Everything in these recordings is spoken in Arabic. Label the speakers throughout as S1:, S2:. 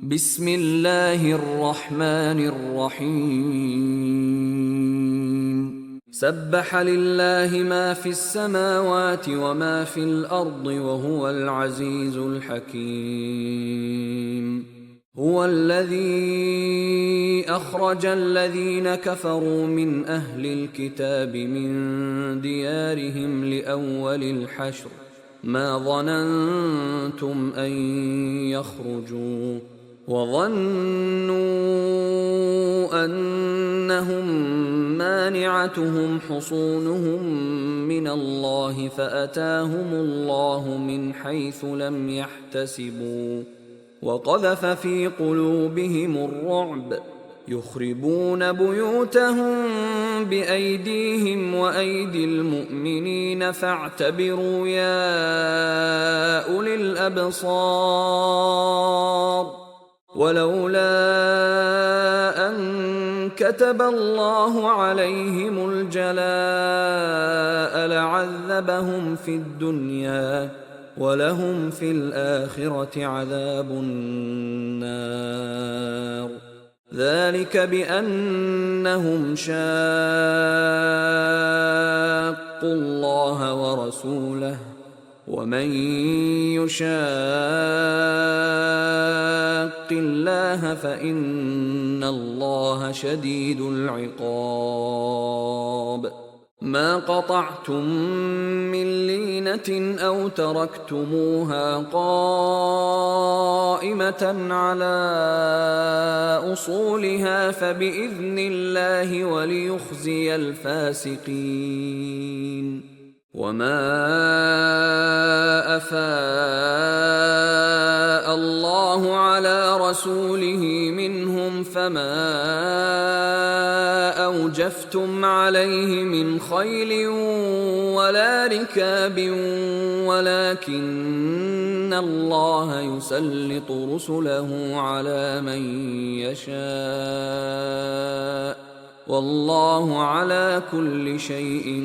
S1: بسم الله الرحمن الرحيم سبح لله ما في السماوات وما في الأرض وهو العزيز الحكيم. هو الذي أخرج الذين كفروا من أهل الكتاب من ديارهم لأول الحشر ما ظننتم أن يخرجوا وظنوا أنهم مانعتهم حصونهم من الله فأتاهم الله من حيث لم يحتسبوا وقذف في قلوبهم الرعب يخربون بيوتهم بأيديهم وأيدي المؤمنين فاعتبروا يا أولي الأبصار. ولولا أن كتب الله عليهم الجلاء لعذبهم في الدنيا ولهم في الآخرة عذاب النار. ذلك بأنهم شاقوا الله ورسوله ومن يشاق الله فإن الله شديد العقاب. ما قطعتم من لينة أو تركتموها قائمة على أصولها فبإذن الله وليخزي الفاسقين. وما أفاء الله على رسوله منهم فما أوجفتم عليه من خيل ولا ركاب ولكن الله يسلط رسله على من يشاء والله على كل شيء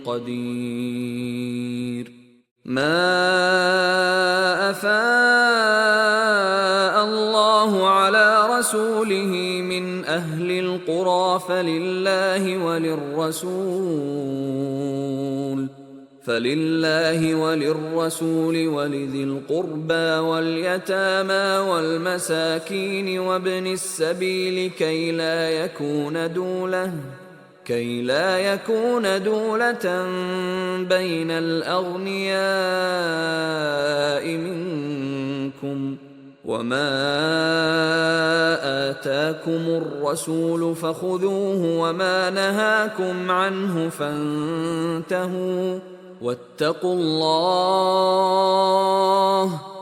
S1: قدير. ما أفاء الله على رسوله من أهل القرى فلله وللرسول ولذي القربى واليتامى والمساكين وابن السبيل كي لا يكون دولة بين الأغنياء منكم. وما آتاكم الرسول فخذوه وما نهاكم عنه فانتهوا واتقوا الله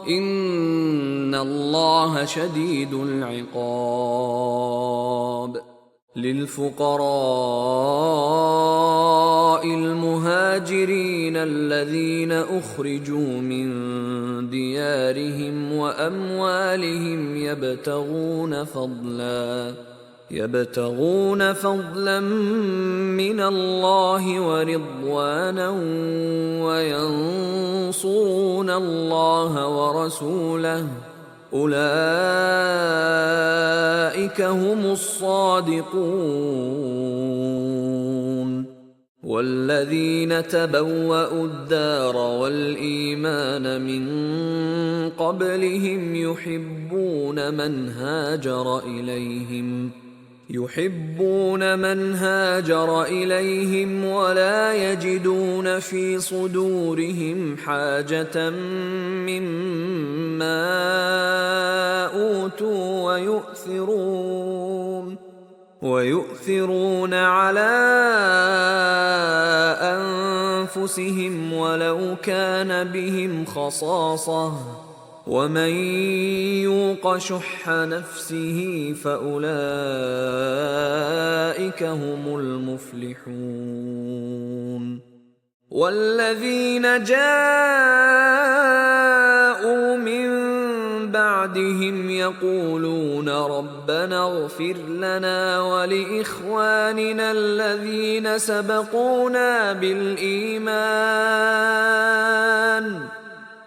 S1: إن الله شديد العقاب. للفقراء المهاجرين الذين أخرجوا من ديارهم وأموالهم يبتغون فضلا من الله ورضوانا وينصرون الله ورسوله أولئك هم الصادقون. والذين تبوأوا الدار والإيمان من قبلهم يحبون من هاجر إليهم ولا يجدون في صدورهم حاجة مما أوتوا ويؤثرون على أنفسهم ولو كان بهم خصاصة ومن يوق شح نفسه فأولئك هم المفلحون. والذين جاءوا من بعدهم يقولون ربنا اغفر لنا ولإخواننا الذين سبقونا بالإيمان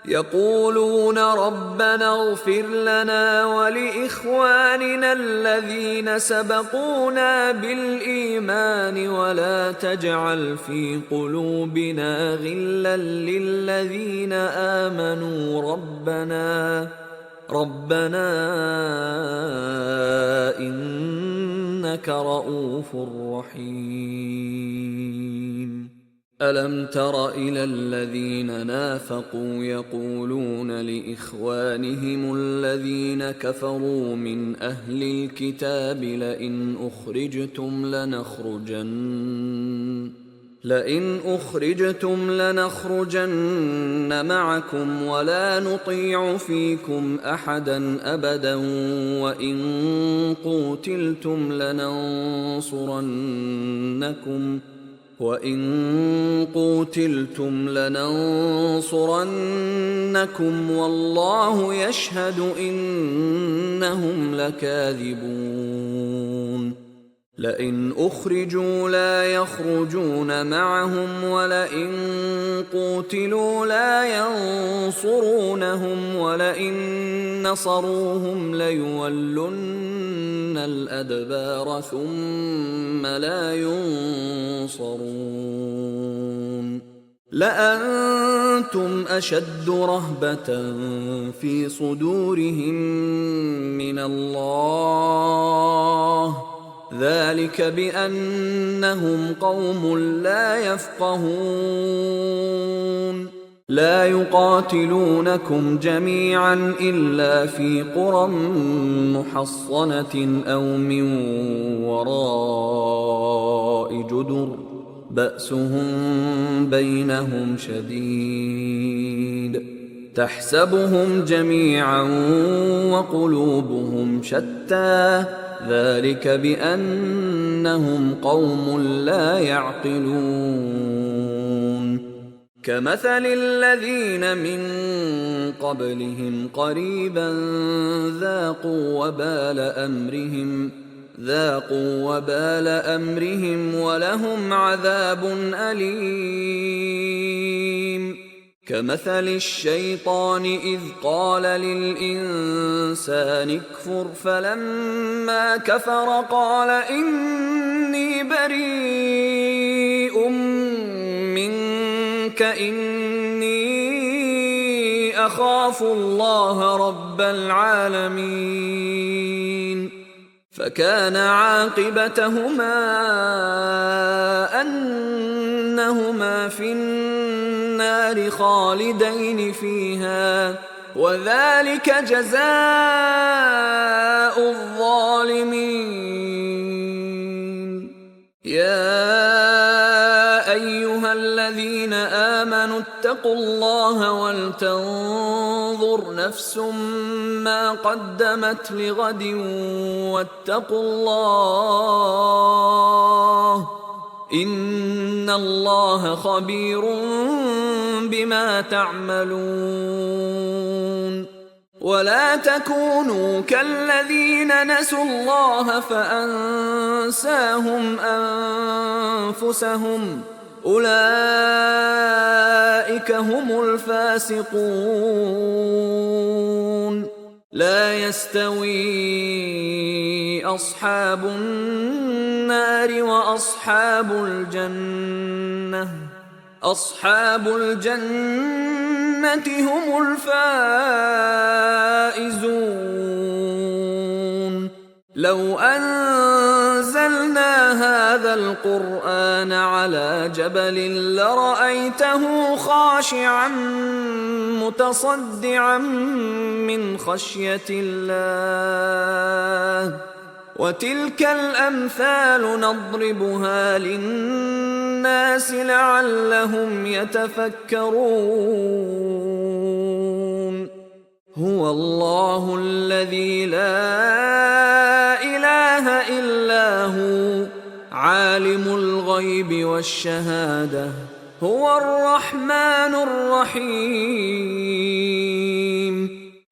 S1: يقولون ربنا اغفر لنا ولإخواننا الذين سبقونا بالإيمان ولا تجعل في قلوبنا غلا للذين آمنوا ربنا إنك رؤوف رحيم. ألم تر إلى الذين نافقوا يقولون لإخوانهم الذين كفروا من أهل الكتاب لئن أخرجتم لنخرجن معكم ولا نطيع فيكم أحدا أبدا وإن قوتلتم لننصرنكم والله يشهد إنهم لكاذبون. لئن أخرجوا لا يخرجون معهم ولئن قوتلوا لا ينصرونهم ولئن نصروهم ليولن الأدبار ثم لا ينصرون. لأنتم أشد رهبة في صدورهم من الله ذلك بأنهم قوم لا يفقهون. لا يقاتلونكم جميعا إلا في قرى محصنة أو من وراء جدر بأسهم بينهم شديد تحسبهم جميعا وقلوبهم شتى ذلك بأنهم قوم لا يعقلون. كمثل الذين من قبلهم قريبا ذاقوا وبال أمرهم ولهم عذاب أليم. كمثل الشيطان إذ قال للإنسان اكفر فلما كفر قال إني بريء منك إني أخاف الله رب العالمين. فكان عاقبتهما أنهما في النار خالدين فيها وذلك جزاء الظالمين. يا أيها الذين آمنوا اتقوا الله ولتنظر نفس ما قدمت لغد واتقوا الله إن الله خبير بما تعملون. ولا تكونوا كالذين نسوا الله فأنساهم أنفسهم أولئك هم الفاسقون. لا يستوي أصحاب النار وأصحاب الجنة هم الفائزون. لو أنزلنا هذا القرآن على جبل لرأيته خاشعا متصدعا من خشية الله. وتلك الأمثال نضربها للناس لعلهم يتفكرون. هو الله الذي لا إله إلا هو عالم الغيب والشهادة هو الرحمن الرحيم.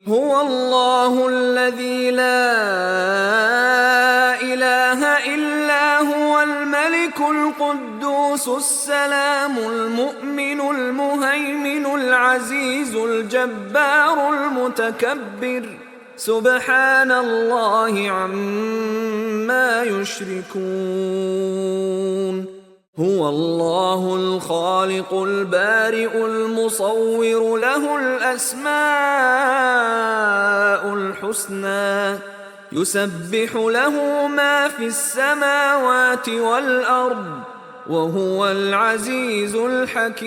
S1: هو الله الذي لا إله إلا هو الملك القدوس القدوس السلام المؤمن المهيمن العزيز الجبار المتكبر سبحان الله عما يشركون هو الله الخالق البارئ المصور له الأسماء الحسنى يسبح له ما في السماوات والأرض وهو العزيز الحكيم